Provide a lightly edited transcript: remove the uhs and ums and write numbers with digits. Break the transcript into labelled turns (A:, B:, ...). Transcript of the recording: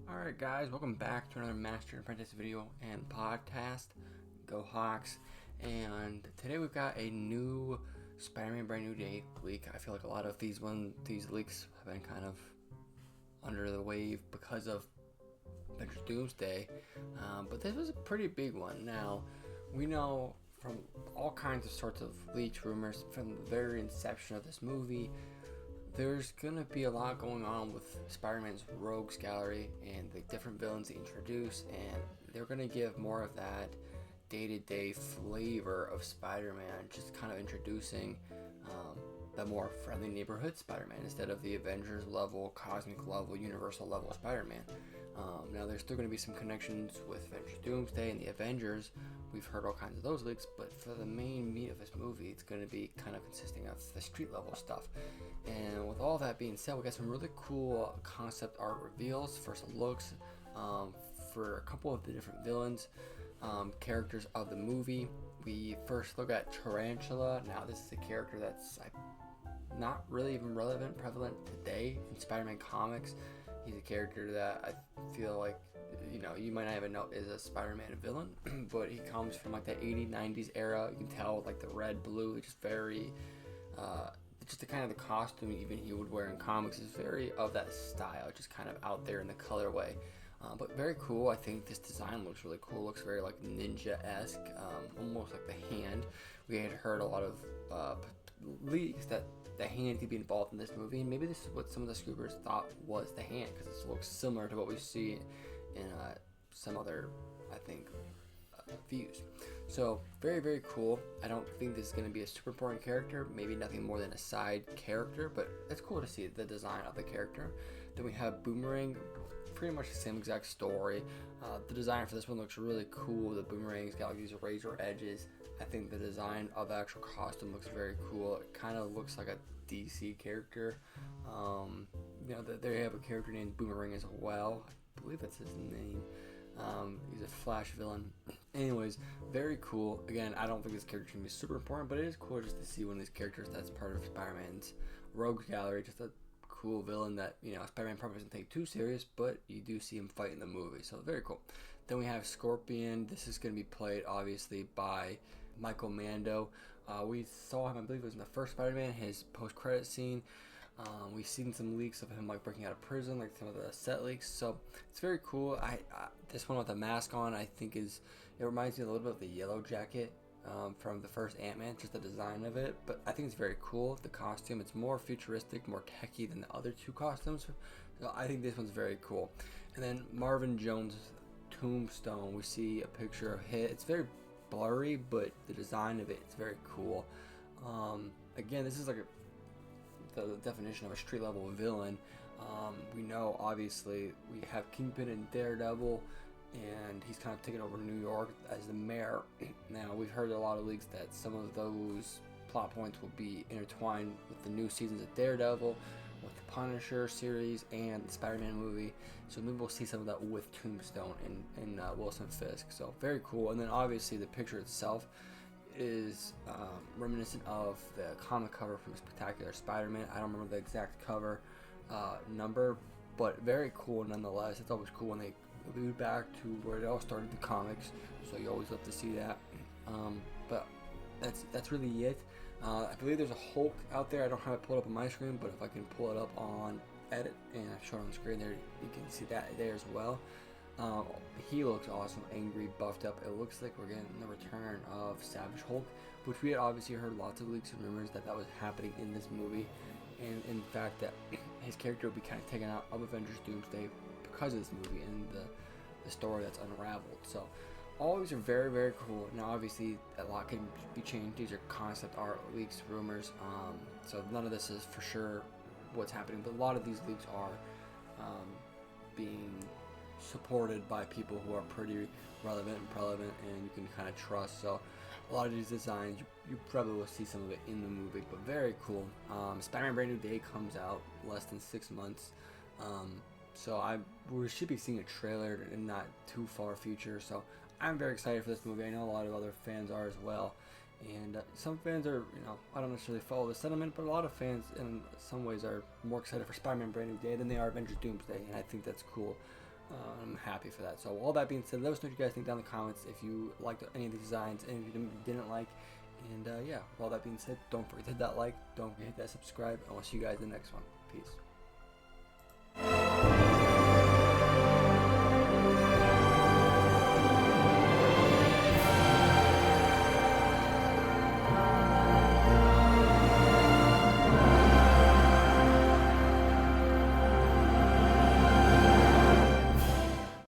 A: Alright guys, welcome back to another Master and Apprentice video and podcast. Go Hawks. And today we've got a new Spider-Man Brand New Day leak. I feel like a lot of these leaks have been kind of under the wave because of Avengers Doomsday. But this was a pretty big one. Now, we know from all kinds of sorts of leaks, rumors, from the very inception of this movie, there's gonna be a lot going on with Spider-Man's rogues gallery and the different villains they introduce, and they're gonna give more of that day-to-day flavor of Spider-Man, just kind of introducing the more friendly neighborhood Spider-Man instead of the Avengers level, cosmic level, universal level Spider-Man. Now there's still going to be some connections with Avengers Doomsday and the Avengers. We've heard all kinds of those leaks, but for the main meat of this movie, it's going to be kind of consisting of the street level stuff. And with all that being said, we got some really cool concept art reveals, first looks for a couple of the different villains, characters of the movie. We first look at Tarantula. Now this is a character that's not really even prevalent today in Spider-Man comics. He's a character that I feel like, you might not even know is a Spider-Man villain, but he comes from like the 80s, 90s era. You can tell with like the red, blue, just very, just the kind of the costume even he would wear in comics is very of that style, just kind of out there in the colorway. But very cool. I think this design looks really cool. Looks very like ninja-esque, almost like the hand. We had heard a lot of leaks that the hand could be involved in this movie, and maybe this is what some of the scoopers thought was the hand, because this looks similar to what we see in some other, I think, views. So very, very cool. I don't think this is going to be a super important character, maybe nothing more than a side character, but it's cool to see the design of the character. Then we have Boomerang, pretty much the same exact story. The design for this one looks really cool. The Boomerang's got like these razor edges. I think the design of the actual costume looks very cool. It kind of looks like a DC character. They have a character named Boomerang as well. I believe that's his name. He's a Flash villain. Anyways, very cool. Again, I don't think this character can be super important, but it is cool just to see one of these characters that's part of Spider-Man's rogues gallery. Just a cool villain that, Spider-Man probably doesn't take too serious, but you do see him fight in the movie, so very cool. Then we have Scorpion. This is going to be played, obviously, by Michael Mando. We saw him, I believe it was in the first Spider-Man, his post-credit scene. We've seen some leaks of him like breaking out of prison, like some of the set leaks. So it's very cool. This one with the mask on, I think it reminds me a little bit of the Yellow Jacket from the first Ant-Man, just the design of it. But I think it's very cool. The costume, it's more futuristic, more techy than the other two costumes. So I think this one's very cool. And then Marvin Jones' Tombstone, we see a picture of him. It's very blurry, but the design of it's very cool. Again, this is like the definition of a street level villain. We know obviously we have Kingpin and Daredevil, and he's kind of taken over New York as the mayor. Now we've heard a lot of leaks that some of those plot points will be intertwined with the new seasons of Daredevil, with the Punisher series, and the Spider-Man movie. So maybe we'll see some of that with Tombstone and Wilson Fisk. So very cool. And then obviously the picture itself is reminiscent of the comic cover from Spectacular Spider-Man. I don't remember the exact cover number, but very cool nonetheless. It's always cool when they allude back to where it all started, the comics, so you always love to see that. But that's really it. I believe there's a Hulk out there. I don't have it pulled up on my screen, but if I can pull it up on edit and show it on the screen there, you can see that there as well. He looks awesome, angry, buffed up. It looks like we're getting the return of Savage Hulk, which we had obviously heard lots of leaks and rumors that was happening in this movie, and in fact that his character will be kind of taken out of Avengers Doomsday because of this movie and the story that's unraveled. So all these are very, very cool. Now obviously a lot can be changed. These are concept art, leaks, rumors, so none of this is for sure what's happening, but a lot of these leaks are being supported by people who are pretty relevant and prevalent, and you can kind of trust. So a lot of these designs, you probably will see some of it in the movie, but very cool. Spider-Man Brand New Day comes out less than 6 months, so we should be seeing a trailer in not too far future. So I'm very excited for this movie. I know a lot of other fans are as well, and some fans are, I don't necessarily follow the sentiment, but a lot of fans in some ways are more excited for Spider-Man Brand New Day than they are Avengers Doomsday, and I think that's cool. I'm happy for that. So all that being said, let us know what you guys think down in the comments if you liked any of the designs and if you didn't like. And yeah, with all that being said, don't forget to hit that like, don't forget to hit that subscribe, and we'll see you guys in the next one. Peace.